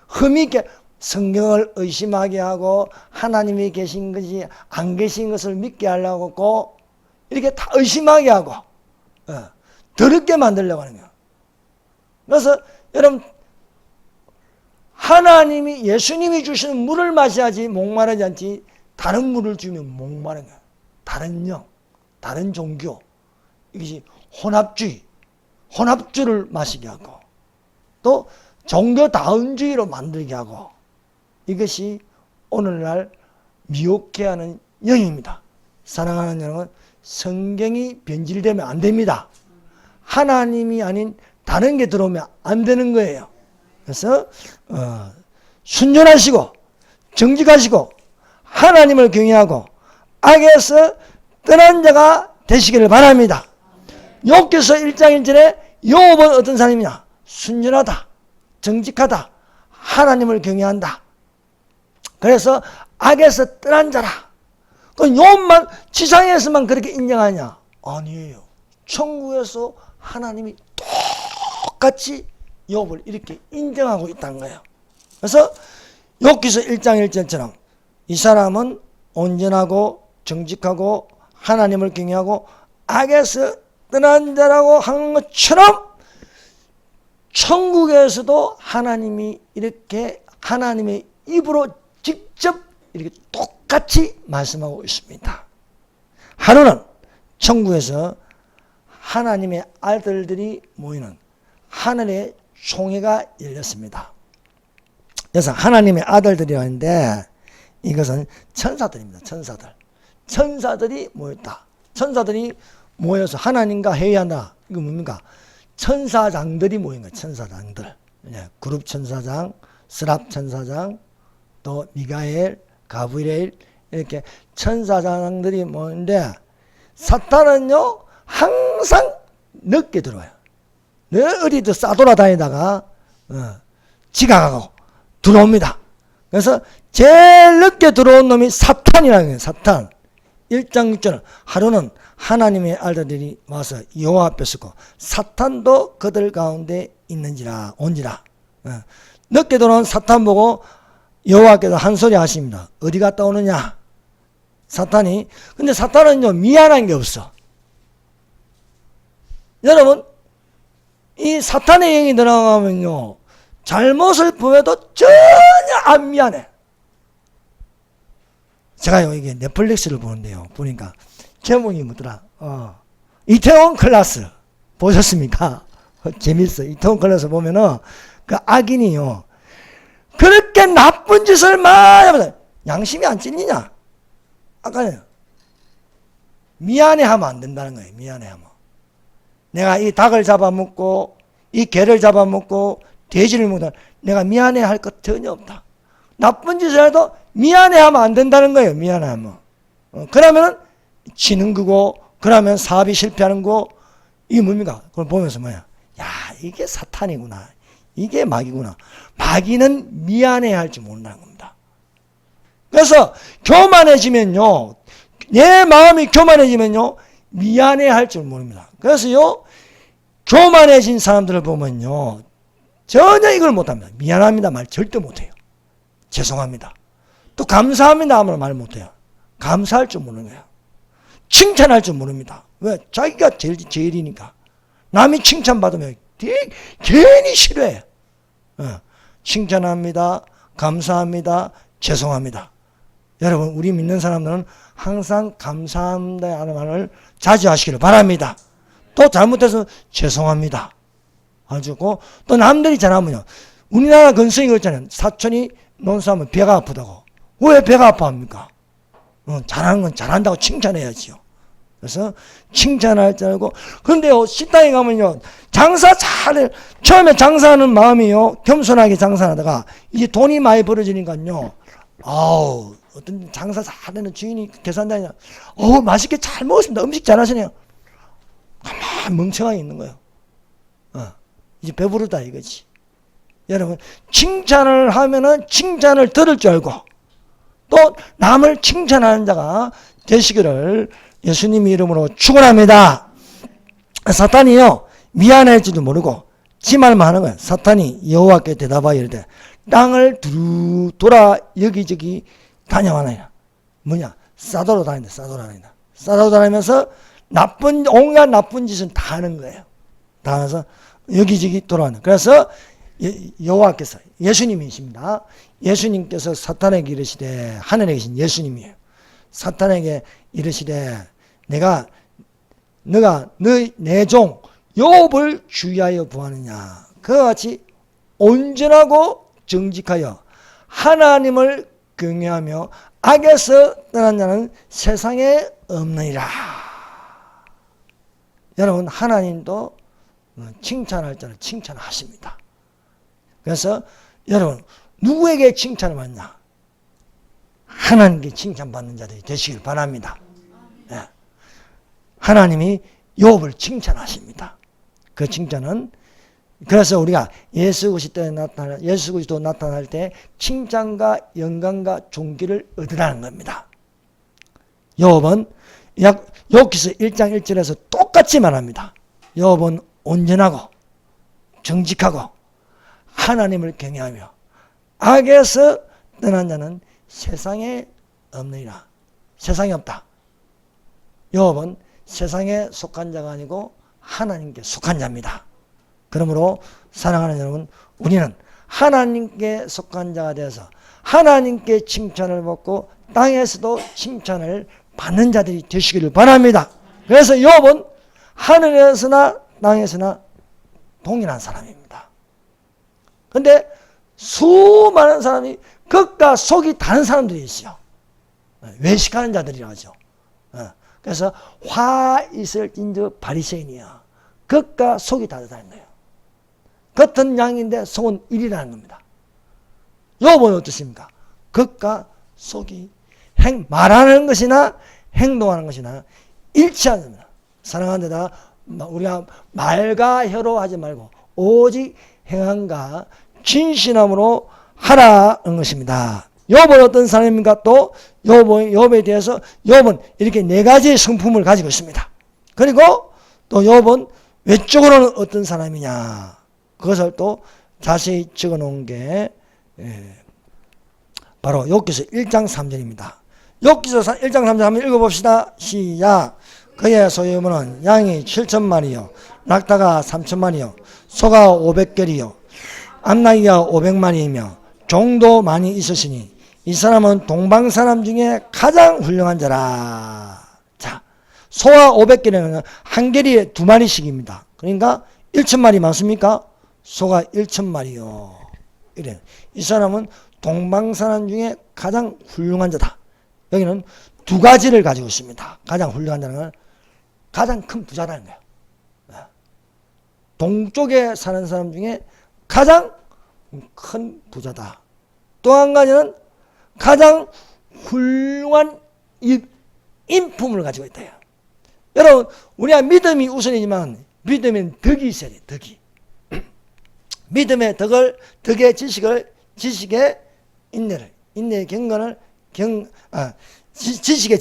흠이 있게 성경을 의심하게 하고 하나님이 계신 것이 안 계신 것을 믿게 하려고 하고 이렇게 다 의심하게 하고 더럽게 만들려고 하는 거예요. 그래서 여러분, 하나님이 예수님이 주시는 물을 마셔야지 목마르지 않지, 다른 물을 주면 목마른 거예요. 다른 영, 다른 종교, 이것이 혼합주를 마시게 하고 또 종교다운주의로 만들게 하고, 이것이 오늘날 미혹해 하는 영입니다. 사랑하는 여러분, 성경이 변질되면 안 됩니다. 하나님이 아닌 다른 게 들어오면 안 되는 거예요. 그래서 순전하시고 정직하시고 하나님을 경외하고 악에서 떠난 자가 되시기를 바랍니다. 욥기서 1장 1절에 욥은 어떤 사람이냐? 순전하다, 정직하다, 하나님을 경외한다. 그래서 악에서 떠난 자라. 그 욥만 지상에서만 그렇게 인정하냐? 아니에요. 천국에서 하나님이 똑같이 욥을 이렇게 인정하고 있다는 거예요. 그래서 욥기서 1장 1절처럼 이 사람은 온전하고 정직하고 하나님을 경외하고 악에서 떠난 자라고 하는 것처럼 천국에서도 하나님이 이렇게 하나님의 입으로 직접 이렇게 똑같이 말씀하고 있습니다. 하루는 천국에서 하나님의 아들들이 모이는 하늘의 총회가 열렸습니다. 그래서 하나님의 아들들이라는데 이것은 천사들입니다. 천사들이 모였다. 천사들이 모여서 하나님과 회의한다. 이거 뭡니까? 천사장들이 모인 거예요. 천사장들. 그룹 천사장, 스랍 천사장, 또 미가엘, 가브리엘, 이렇게 천사장들이 모이는데 사탄은요 항상 늦게 들어와요. 어디도 싸돌아다니다가 지각하고 들어옵니다. 그래서 제일 늦게 들어온 놈이 사탄이라는 거예요. 사탄. 1장 6절은 하루는 하나님의 아들들이 와서 여호와 앞에 서고 사탄도 그들 가운데 온지라. 늦게 들어온 사탄 보고 여호와께서 한 소리 하십니다. 어디 갔다 오느냐? 사탄이. 근데 사탄은요 미안한 게 없어. 여러분, 이 사탄의 영이 들어가면요 잘못을 보여도 전혀 안 미안해. 제가요 이게 넷플릭스를 보는데요, 보니까 제목이 뭐더라? 이태원 클라스 보셨습니까? 재밌어. 이태원 클라스 보면은 그 악인이요. 그렇게 나쁜 짓을 많이 하면 양심이 안 찔리냐? 아까는 미안해하면 안 된다는 거예요. 미안해하면. 내가 이 닭을 잡아먹고 이 개를 잡아먹고 돼지를 먹다 내가 미안해할 것 전혀 없다. 나쁜 짓을 해도 미안해하면 안 된다는 거예요. 미안해하면. 그러면은 지는 거고, 그러면 사업이 실패하는 거, 이게 뭡니까? 그걸 보면서 뭐야? 야, 이게 사탄이구나. 이게 마귀구나. 마귀는 미안해야 할지 모른다는 겁니다. 그래서 교만해지면요, 내 마음이 교만해지면요, 미안해야 할 줄 모릅니다. 그래서요, 교만해진 사람들을 보면요, 전혀 이걸 못합니다. 미안합니다 말 절대 못해요. 죄송합니다. 또 감사합니다 하면 말 못해요. 감사할 줄 모르는 거예요. 칭찬할 줄 모릅니다. 왜? 자기가 제일이니까. 남이 칭찬받으면 괜히 싫어해. 칭찬합니다. 감사합니다. 죄송합니다. 여러분, 우리 믿는 사람들은 항상 감사합니다 하는 말을 자주 하시기를 바랍니다. 또 잘못해서 죄송합니다 해주고, 또 남들이 잘하면요, 우리나라 근성이 그렇잖아요. 사촌이 논수하면 배가 아프다고. 왜 배가 아파합니까? 잘하는 건 잘한다고 칭찬해야지요. 그래서 칭찬할 줄 알고. 그런데요, 식당에 가면요, 장사 잘해. 처음에 장사하는 마음이요, 겸손하게 장사하다가 이제 돈이 많이 벌어지니까요, 아우, 어떤 장사 잘하는 주인이 계산다니까, 맛있게 잘 먹었습니다. 음식 잘하시네요. 가만 멍청하게 있는 거예요. 이제 배부르다 이거지. 여러분, 칭찬을 하면은 칭찬을 들을 줄 알고, 또 남을 칭찬하는 자가 되시기를 예수님 이름으로 축원합니다. 사탄이요, 미안할 줄도 모르고 지 말만 하는 거예요. 사탄이 여호와께 대답하여 이르되 땅을 두루 돌아 여기저기 다녀와나이다. 뭐냐? 싸돌아 다닌다. 싸돌아 다니면서 온갖 나쁜 짓은 다 하는 거예요. 다 하면서 여기저기 돌아가는. 그래서 여호와께서, 예수님이십니다. 예수님께서 사탄에게 이르시되, 하늘에 계신 예수님이에요. 사탄에게 이르시되, 너가 내 종 욥을 주의하여 구하느냐. 그와 같이 온전하고 정직하여 하나님을 경외하며 악에서 떠난 자는 세상에 없느니라. 여러분, 하나님도 칭찬할 자는 칭찬하십니다. 그래서 여러분, 누구에게 칭찬을 받냐? 하나님께 칭찬받는 자들이 되시길 바랍니다. 네. 하나님이 욥을 칭찬하십니다. 그 칭찬은, 그래서 우리가 예수 그리스도 나타날 때 칭찬과 영광과 존귀를 얻으라는 겁니다. 욥은 욥기서 1장 1절에서 똑같이 말합니다. 욥은 온전하고 정직하고 하나님을 경외하며 악에서 떠난 자는 세상에 없느니라. 세상에 없다. 욥은 세상에 속한 자가 아니고 하나님께 속한 자입니다. 그러므로 사랑하는 여러분, 우리는 하나님께 속한 자가 되어서 하나님께 칭찬을 받고 땅에서도 칭찬을 받는 자들이 되시기를 바랍니다. 그래서 욥은 하늘에서나 땅에서나 동일한 사람입니다. 그런데 수많은 사람이 겉과 속이 다른 사람들이 있어요. 외식하는 자들이라고 하죠. 그래서 화 있을 진저 바리새인이야. 겉과 속이 다르다는 거예요. 겉은 양인데 속은 일이라는 겁니다. 욥은 어떻습니까? 겉과 속이 말하는 것이나 행동하는 것이나 일치하는 겁니다. 사랑하는 데다 우리가 말과 혀로 하지 말고 오직 행함과 진실함으로 하라는 것입니다. 욥은 어떤 사람입니까? 또 욥에 대해서 욥은 이렇게 네 가지의 성품을 가지고 있습니다. 그리고 또 욥은 외적으로는 어떤 사람이냐, 그것을 또 자세히 적어 놓은 게 바로 욥기서 1장 3절입니다. 욥기서 1장 3절 한번 읽어봅시다. 시작. 그의 소유물은 양이 7,000마리요, 낙타가 3,000마리요, 소가 500결이요, 암나귀가 500마리이며 종도 많이 있으시니 이 사람은 동방 사람 중에 가장 훌륭한 자라. 자, 소가 500개라면 한 계리에 2마리씩입니다. 그러니까 1,000마리 맞습니까? 소가 1,000마리요. 이래. 이 사람은 동방사람 중에 가장 훌륭한 자다. 여기는 두 가지를 가지고 있습니다. 가장 훌륭한 자는 건 가장 큰 부자라는 거예요. 동쪽에 사는 사람 중에 가장 큰 부자다. 또 한 가지는 가장 훌륭한 인품을 가지고 있다. 여러분, 우리가 믿음이 우선이지만 믿음엔 덕이 있어야 돼. 덕이. 믿음의 덕의 지식의 인내를, 인내의 경건을, 지식의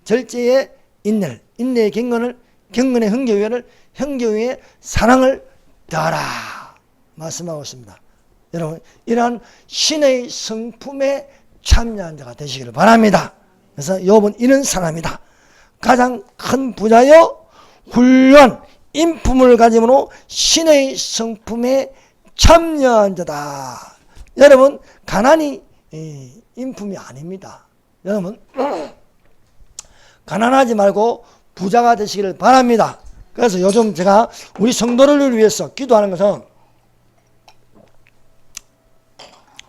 절제의 인내를, 인내의 경건을, 경건의 흥교회를, 흥교회의 사랑을 더하라 말씀하고 있습니다. 여러분, 이러한 신의 성품에 참여한 자가 되시기를 바랍니다. 그래서 욥은 이런 사람이다. 가장 큰 부자요 훌륭한 인품을 가짐으로 신의 성품에 참여한 자다. 여러분, 가난이 인품이 아닙니다. 여러분, 가난하지 말고 부자가 되시기를 바랍니다. 그래서 요즘 제가 우리 성도를 위해서 기도하는 것은,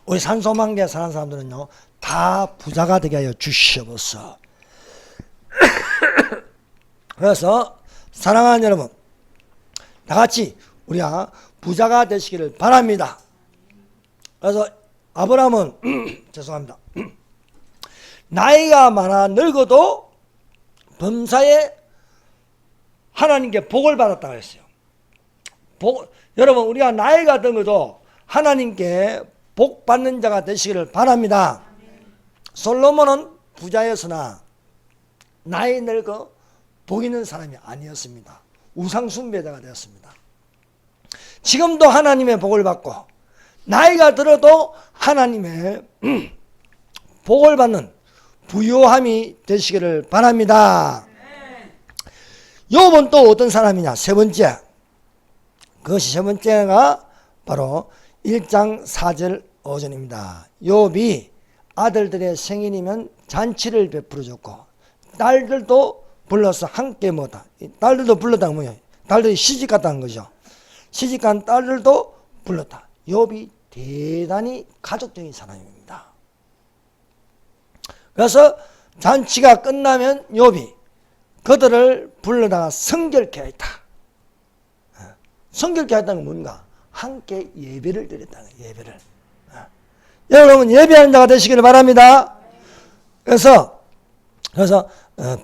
우리 산소망대에 사는 사람들은요 다 부자가 되게 하여 주시옵소서. 그래서 사랑하는 여러분, 다같이 우리가 부자가 되시기를 바랍니다. 그래서 아브라함은 죄송합니다, 나이가 많아 늙어도 범사에 하나님께 복을 받았다고 했어요. 여러분, 우리가 나이가 늙어도 하나님께 복 받는 자가 되시기를 바랍니다. 솔로몬은 부자였으나 나이 늙어 복 있는 사람이 아니었습니다. 우상 숭배자가 되었습니다. 지금도 하나님의 복을 받고 나이가 들어도 하나님의 복을 받는 부요함이 되시기를 바랍니다. 욥은 또 어떤 사람이냐? 세 번째, 그것이 세 번째가 바로 1장 4절 5절입니다. 욥이 아들들의 생일이면 잔치를 베풀어줬고 딸들도 불러서 함께 먹었다. 딸들도 불렀다는 뭐예요? 딸들이 시집갔다는 거죠. 시집간 딸들도 불렀다. 욥이 대단히 가족적인 사람입니다. 그래서 잔치가 끝나면 욥이 그들을 불러다가 성결케 했다. 성결케 했다는 건 뭔가? 함께 예배를 드렸다는 거예요. 예배를. 여러분, 예배하는 자가 되시기를 바랍니다. 그래서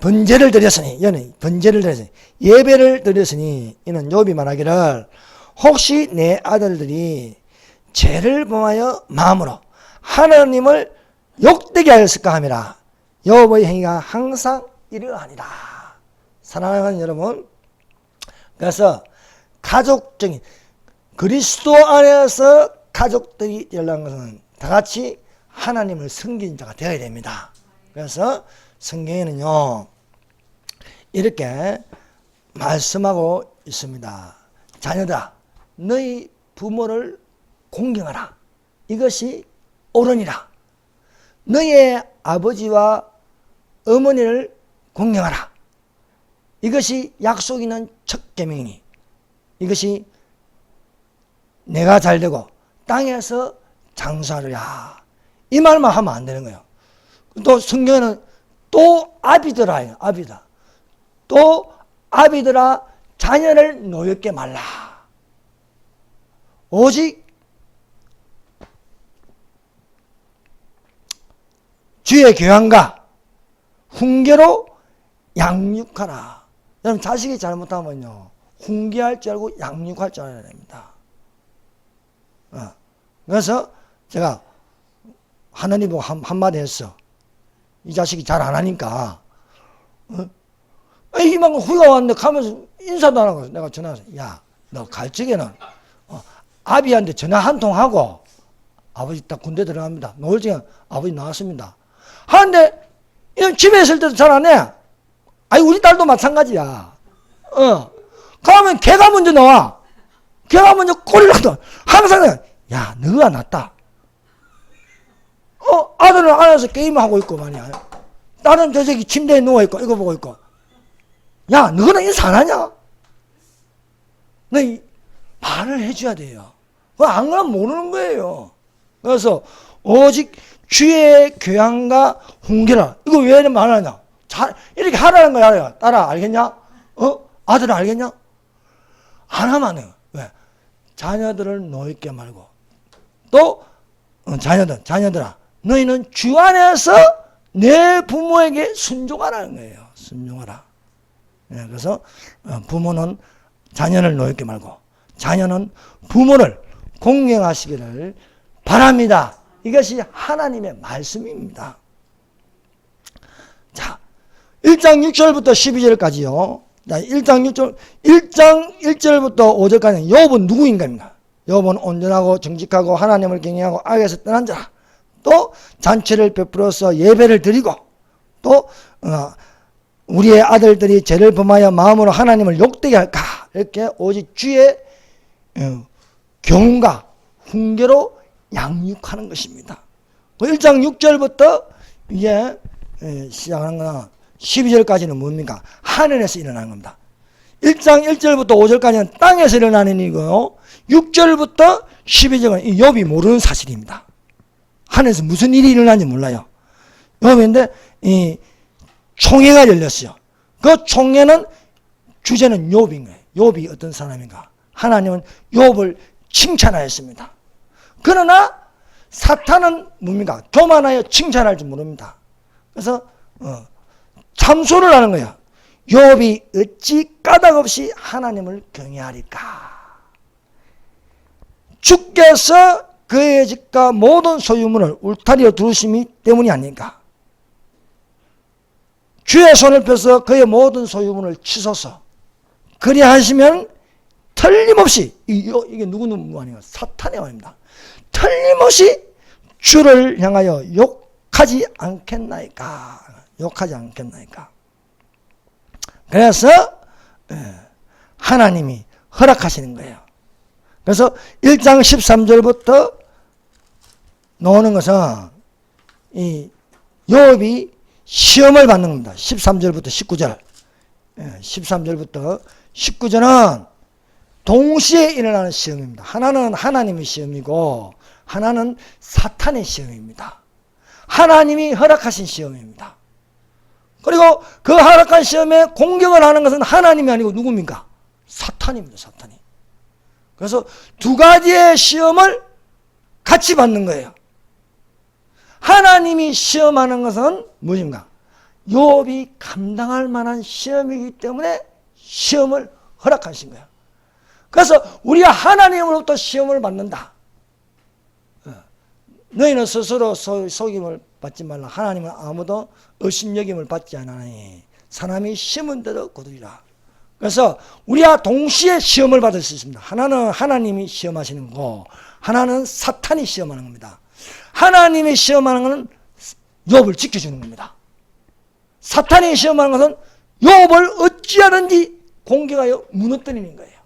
번제를 드렸으니, 예배를 드렸으니, 이는 욥이 말하기를, 혹시 내 아들들이 죄를 범하여 마음으로 하나님을 욕되게 하였을까 함이라. 욥의 행위가 항상 이러하니라. 사랑하는 여러분, 그래서 가족적인, 그리스도 안에서 가족들이 되려는 것은 다같이 하나님을 섬기는 자가 되어야 됩니다. 그래서 성경에는요 이렇게 말씀하고 있습니다. 자녀들아, 너희 부모를 공경하라. 이것이 옳으니라. 너희의 아버지와 어머니를 공경하라. 이것이 약속 있는 첫 계명이니 이것이 내가 잘되고 땅에서 장수하리라. 이 말만 하면 안 되는 거예요. 또 성경에는 또 아비들아, 아비다. 또 아비들아, 자녀를 노엽게 말라. 오직 주의 교양과 훈계로 양육하라. 여러분, 자식이 잘못하면요 훈계할 줄 알고 양육할 줄 알아야 됩니다. 그래서 제가 하나님 보고 한마디 했어. 이 자식이 잘 안 하니까 이만큼 후회가 왔는데 가면서 인사도 안 하고 내가 전화해서, 야, 너 갈 적에는 아비한테 전화 한 통 하고, 아버지 딱 군대 들어갑니다. 노을 적에 아버지 나왔습니다. 하는데 집에 있을 때도 잘 안 해. 아니, 우리 딸도 마찬가지야. 가면 걔가 먼저 나와. 걔가 먼저 꼬리를 놔. 항상 야, 너가 낫다. 아들은 안에서 게임하고 있고 말이야. 딸은 저 새끼 침대에 누워있고 이거 보고 있고. 야, 너는 인사 안 하냐? 너 말을 해줘야 돼요. 안 그러면 모르는 거예요. 그래서 오직 주의 교양과 훈계라. 이거 왜 이렇게 말하냐? 이렇게 하라는 거야. 딸아, 알겠냐? 아들아, 알겠냐? 안 하면 안 해요. 왜? 자녀들을 노엽게 말고. 또, 자녀들아, 너희는 주 안에서 내 부모에게 순종하라는 거예요. 순종하라. 네, 그래서 부모는 자녀를 노엽게 말고, 자녀는 부모를 공경하시기를 바랍니다. 이것이 하나님의 말씀입니다. 자, 1장 6절부터 12절까지요. 1장 1절부터 5절까지는 욥은 누구인가입니까? 욥은 온전하고 정직하고 하나님을 경외하고 악에서 떠난 자라. 또 잔치를 베풀어서 예배를 드리고, 또 우리의 아들들이 죄를 범하여 마음으로 하나님을 욕되게 할까? 이렇게 오직 주의 교훈과 훈계로 양육하는 것입니다. 1장 6절부터 이제 시작하는 거나 12절까지는 뭡니까? 하늘에서 일어나는 겁니다. 1장 1절부터 5절까지는 땅에서 일어나는 일이고요. 6절부터 12절은 욥이 모르는 사실입니다. 하늘에서 무슨 일이 일어나는지 몰라요. 욥인데 이 총회가 열렸어요. 그 총회는 주제는 욥인 거예요. 욥이 어떤 사람인가? 하나님은 욥을 칭찬하였습니다. 그러나 사탄은 뭡니까? 교만하여 칭찬할 줄 모릅니다. 그래서 참소를 하는 거야. 욥이 어찌 까닭없이 하나님을 경외하리까? 주께서 그의 집과 모든 소유물을 울타리로 두르심이 때문이 아닌가? 주의 손을 펴서 그의 모든 소유물을 치소서. 그리하시면 틀림없이, 이게 누구는 말이에요? 사탄의 말입니다. 틀림없이 주를 향하여 욕하지 않겠나이까? 욕하지 않겠나이까? 그래서 하나님이 허락하시는 거예요. 그래서 1장 13절부터 나오는 것은 이 욥이 시험을 받는 겁니다. 13절부터 19절. 13절부터 19절은 동시에 일어나는 시험입니다. 하나는 하나님의 시험이고 하나는 사탄의 시험입니다. 하나님이 허락하신 시험입니다. 그리고 그 허락한 시험에 공격을 하는 것은 하나님이 아니고 누굽니까? 사탄입니다. 사탄이. 그래서 두 가지의 시험을 같이 받는 거예요. 하나님이 시험하는 것은 무엇인가? 욥이 감당할 만한 시험이기 때문에 시험을 허락하신 거예요. 그래서 우리가 하나님으로부터 시험을 받는다. 너희는 스스로 속임을 받지 말라. 하나님은 아무도 의심여김을 받지 않으니 사람이 시험은 대로 거두리라. 그래서 우리가 동시에 시험을 받을 수 있습니다. 하나는 하나님이 시험하시는 거고 하나는 사탄이 시험하는 겁니다. 하나님이 시험하는 것은 욥을 지켜주는 겁니다. 사탄이 시험하는 것은 욥을 어찌하든지 공격하여 무너뜨리는 거예요.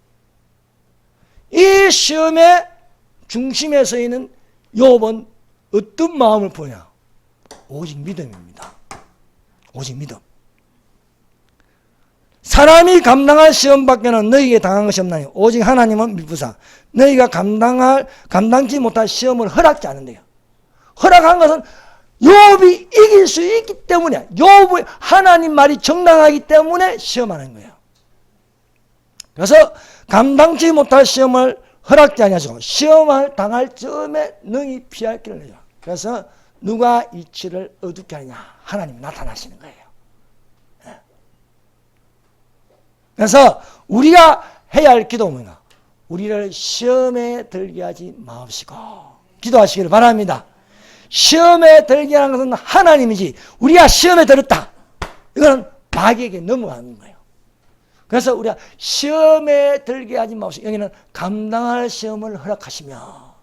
이 시험의 중심에 서 있는 욥은 어떤 마음을 보냐? 오직 믿음입니다. 오직 믿음. 사람이 감당할 시험밖에는 너희에게 당한 것이 없나니 오직 하나님은 미쁘사 너희가 감당지 못할 시험을 허락지 않은데요. 허락한 것은 욥이 이길 수 있기 때문에, 욥의 하나님 말이 정당하기 때문에 시험하는 거예요. 그래서 감당치 못할 시험을 허락지 아니하시고 시험을 당할 즈음에 능히 피할 길을 내죠. 그래서 누가 이치를 어둡게 하느냐? 하나님이 나타나시는 거예요. 그래서 우리가 해야 할 기도는 뭐냐? 우리를 시험에 들게 하지 마옵시고 기도하시기를 바랍니다. 시험에 들게 하는 것은 하나님이지 우리가 시험에 들었다. 이거는 마귀에게 넘어가는 거예요. 그래서 우리가 시험에 들게 하지 마옵시고 여기는 감당할 시험을 허락하시며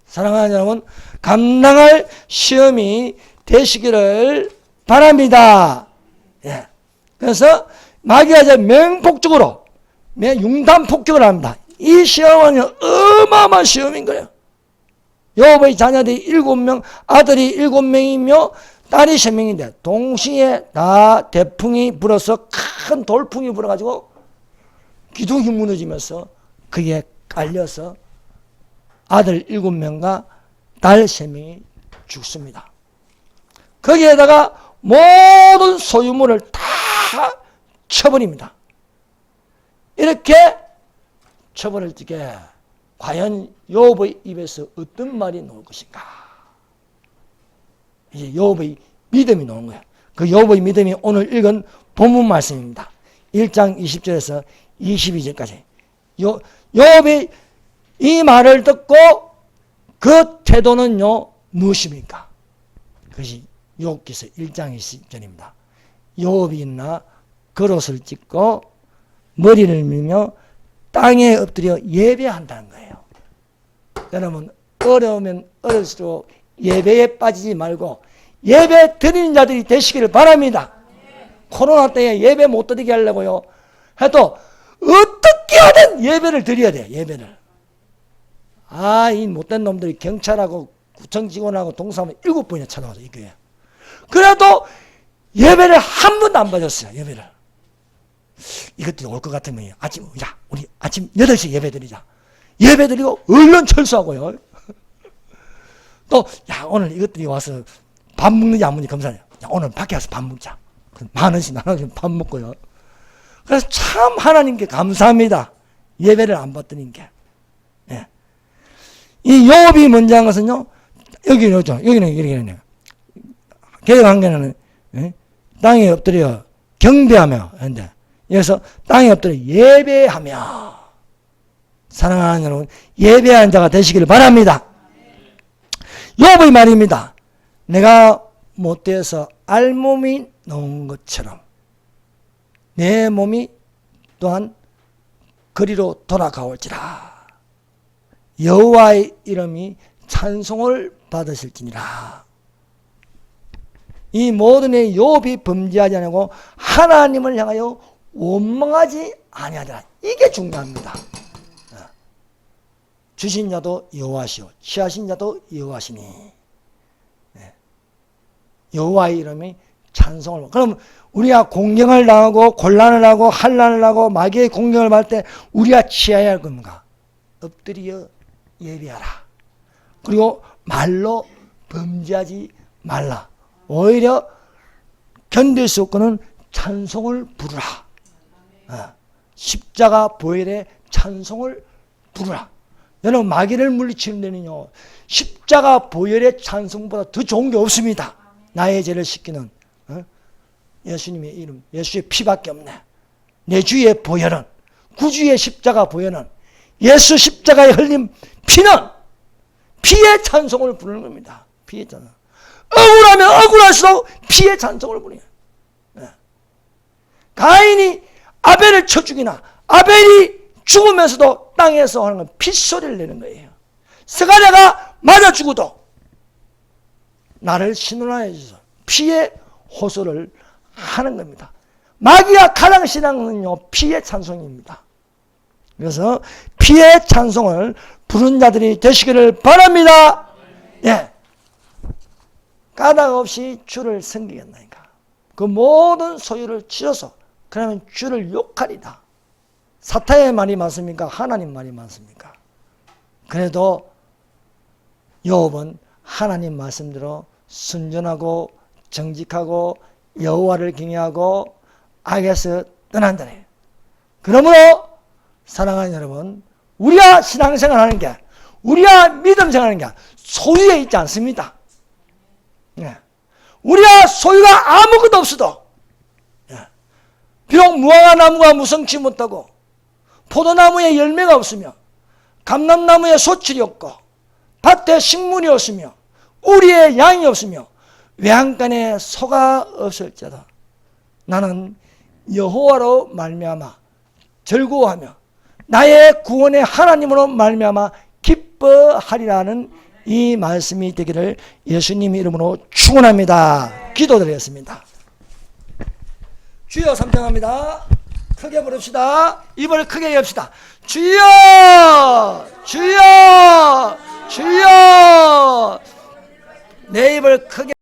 사랑하는 여러분 감당할 시험이 되시기를 바랍니다. 예. 그래서 마귀가 이제 맹폭적으로 융단 폭격을 합니다. 이 시험은 어마어마한 시험인 거예요. 욥의 자녀들이 7명, 아들이 7명이며 딸이 3명인데 동시에 다 대풍이 불어서 큰 돌풍이 불어가지고 기둥이 무너지면서 그게 깔려서 아들 7명과 딸 3명이 죽습니다. 거기에다가 모든 소유물을 다 쳐버립니다. 이렇게 처벌할 적에 과연 요업의 입에서 어떤 말이 나올 것인가? 이제 요업의 믿음이 나오는 거예요. 그 요업의 믿음이 오늘 읽은 본문 말씀입니다. 1장 20절에서 22절까지. 요업이 이 말을 듣고 그 태도는요 무엇입니까? 그것이 욥기서 1장 20절입니다. 요업이 있나 겉옷을 찢고 머리를 밀며 땅에 엎드려 예배한다는 거예요. 여러분 어려우면 어려울수록 예배에 빠지지 말고 예배 드리는 자들이 되시기를 바랍니다. 코로나 때에 예배 못 드리게 하려고요 해도 어떻게 하든 예배를 드려야 돼요. 예배를. 이 못된 놈들이 경찰하고 구청 직원하고 동사하면 7번이나 찾아와서 이거예요. 그래도 예배를 한 번도 안 빠졌어요. 예배를. 이것들이 올 것 같으면 우리 아침 8시 예배 드리자. 예배 드리고 얼른 철수하고요. 또 오늘 이것들이 와서 밥 먹는지 안 먹는지 검사해요. 오늘 밖에 와서 밥 먹자. 10,000원씩 나눠주면 밥 먹고요. 그래서 참 하나님께 감사합니다. 예배를 안 받드린 게. 예. 이 욥이 먼저 한 것은요. 여기는 개혁한계는 땅에 엎드려 경배하며 했는데 여기서 땅에 엎드려 예배하며. 사랑하는 여러분, 예배하는 자가 되시기를 바랍니다. 욥의 말입니다. 내가 못되어서 알몸이 놓은 것처럼 내 몸이 또한 거리로 돌아가올지라. 여호와의 이름이 찬송을 받으실지니라. 이 모든 의 욥이 범죄하지 않고 하나님을 향하여 원망하지 아니하리라. 이게 중요합니다. 주신 자도 여호와시오 취하신 자도 여호와시니. 여호와의 이름이 찬송을. 그럼 우리가 공경을 당하고 곤란을 하고 환난을 하고 마귀의 공경을 받을 때 우리가 취해야 할 겁니까? 엎드려 예배하라. 그리고 말로 범죄하지 말라. 오히려 견딜 수 없고는 찬송을 부르라. 십자가 보혈의 찬송을 부르라. 여러분 마귀를 물리치는 데는요 십자가 보혈의 찬송보다 더 좋은 게 없습니다. 나의 죄를 씻기는 예수님의 이름, 예수의 피밖에 없네. 내 주의 보혈은, 구주의 십자가 보혈은, 예수 십자가에 흘린 피는 피의 찬송을 부르는 겁니다. 피의 찬송. 억울하면 억울할수록 피의 찬송을 부르는 거예요. 가인이 아벨을 쳐 죽이나 아벨이 죽으면서도 땅에서 하는 건 핏소리를 내는 거예요. 스가랴가 맞아 죽어도 나를 신원하여 주소서. 피의 호소를 하는 겁니다. 마귀가 가장 신앙은요 피의 찬송입니다. 그래서 피의 찬송을 부른 자들이 되시기를 바랍니다. 예. 까닭 없이 주를 섬기겠나이까. 그 모든 소유를 치러서 그러면 주를 욕하리다. 사탄의 말이 맞습니까? 하나님 말이 맞습니까? 그래도 욥은 하나님 말씀대로 순전하고 정직하고 여호와를 경외하고 악에서 떠난 자예요. 그러므로 사랑하는 여러분, 우리가 신앙생활하는 게, 우리가 믿음생활하는 게 소유에 있지 않습니다. 우리가 소유가 아무것도 없어도 비록 무화과 나무가 무성치 못하고 포도나무에 열매가 없으며 감람나무에 소출이 없고 밭에 식물이 없으며 우리의 양이 없으며 외양간에 소가 없을지라도 나는 여호와로 말미암아 즐거워하며 나의 구원의 하나님으로 말미암아 기뻐하리라는 이 말씀이 되기를 예수님 이름으로 축원합니다. 기도드리겠습니다. 주여 삼창합니다. 크게 부릅시다. 입을 크게 엽시다. 주여 주여 주여. 내 입을 크게